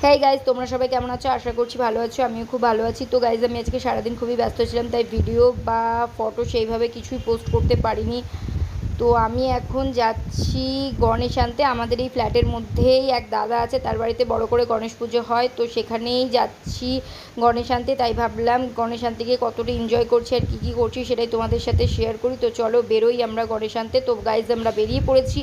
হ্যাঁ গাইজ, তোমরা সবাই কেমন আছো? আশা করছি ভালো আছো। আমিও খুব ভালো আছি। তো গাইজ, আমি আজকে সারাদিন খুবই ব্যস্ত ছিলাম, তাই ভিডিও বা ফটো সেইভাবে কিছুই পোস্ট করতে পারিনি। তো আমি এখন যাচ্ছি গণেশ আনতে। আমাদের এই ফ্ল্যাটের মধ্যেই এক দাদা আছে, তার বাড়িতে বড় করে গণেশ পুজো হয়, তো সেখানেই যাচ্ছি গণেশ আনতে। তাই ভাবলাম গণেশ আনতে গিয়ে কতটা এনজয় করছি আর কী কী করছি সেটাই তোমাদের সাথে শেয়ার করি। তো চলো বেরোই আমরা গণেশ আনতে। তো গাইজ, আমরা বেরিয়ে পড়েছি।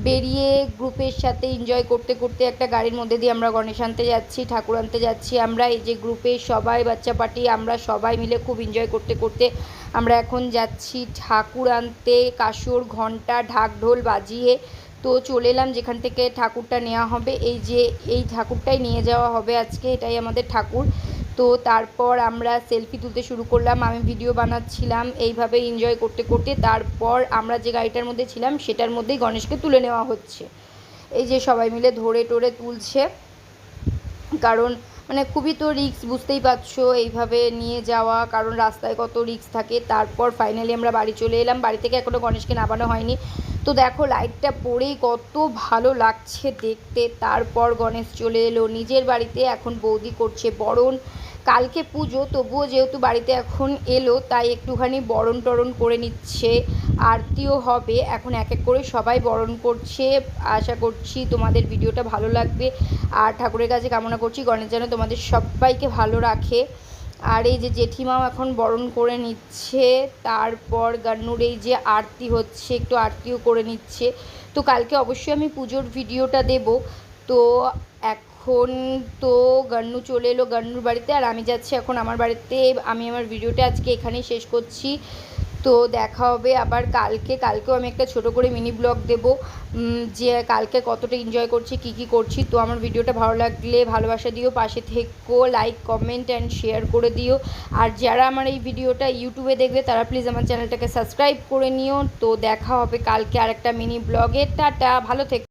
বেরিয়ে গ্রুপের সাথে এনজয় করতে করতে একটা গাড়ির মধ্যে দিয়ে আমরা গণেশ আনতে যাচ্ছি, ঠাকুর আনতে যাচ্ছি। আমরা এই যে গ্রুপের সবাই বাচ্চা পার্টি, আমরা সবাই মিলে খুব এনজয় করতে করতে আমরা এখন যাচ্ছি ঠাকুর আনতে। কাসর ঘণ্টা ঢাক ঢোল বাজিয়ে তো চলে এলাম যেখান থেকে ঠাকুরটা নেওয়া হবে। এই যে এই ঠাকুরটাই নিয়ে যাওয়া হবে আজকে, এটাই আমাদের ঠাকুর। তো তারপর আমরা সেলফি তুলতে শুরু করলাম, আমি ভিডিও বানাচ্ছিলাম এইভাবে এনজয় করতে করতে। তারপর আমরা যে গাড়িটার মধ্যে ছিলাম সেটার মধ্যেই গণেশকে তুলে নেওয়া হচ্ছে। এই যে সবাই মিলে ধরে টরে তুলছে, কারণ মানে খুবই তো রিস্ক, বুঝতেই পারছো এইভাবে নিয়ে যাওয়া, কারণ রাস্তায় কত রিস্ক থাকে। তারপর ফাইনালি আমরা বাড়ি চলে এলাম। বাড়ি থেকে এখনও গণেশকে নামানো হয়নি। তো দেখো লাইটটা পড়েই কত ভালো লাগছে দেখতে। তারপর গণেশ চলে এলো নিজের বাড়িতে। এখন বৌদি করছে বরণ। কালকে পুজো, তবুও যেহেতু বাড়িতে এখন এলো তাই একটুখানি বরণ টরণ করে নিচ্ছে। আরতিও হবে এখন, এক এক করে সবাই বরণ করছে। আশা করছি তোমাদের ভিডিওটা ভালো লাগবে, আর ঠাকুরের কাছে কামনা করছি গণেশ যেন তোমাদের সবাইকে ভালো রাখে। আর এই যে জেঠিমাও এখন বরণ করে নিচ্ছে। তারপর গান্নুর এই যে আরতি হচ্ছে, একটু আরতিও করে নিচ্ছে। তো কালকে অবশ্যই আমি পুজোর ভিডিওটা দেব। তো এখন তো গান্নু চলে এলো গান্নুর বাড়িতে, আর আমি যাচ্ছি এখন আমার বাড়িতে। আমি আমার ভিডিওটা আজকে এখানেই শেষ করছি। তো দেখা হবে আবার কালকেও আমি একটা ছোট করে মিনি ব্লগ দেবো, যে কালকে কতটা এনজয় করছি কী কী করছি। তো আমার ভিডিওটা ভালো লাগলে ভালোবাসা দিও, পাশে থেকো, লাইক কমেন্ট অ্যান্ড শেয়ার করে দিও। আর যারা আমার এই ভিডিওটা ইউটিউবে দেখবে তারা প্লিজ আমার চ্যানেলটাকে সাবস্ক্রাইব করে নিও। তো দেখা হবে কালকে আরেকটা মিনি ব্লগে। টাটা, ভালো থেকো।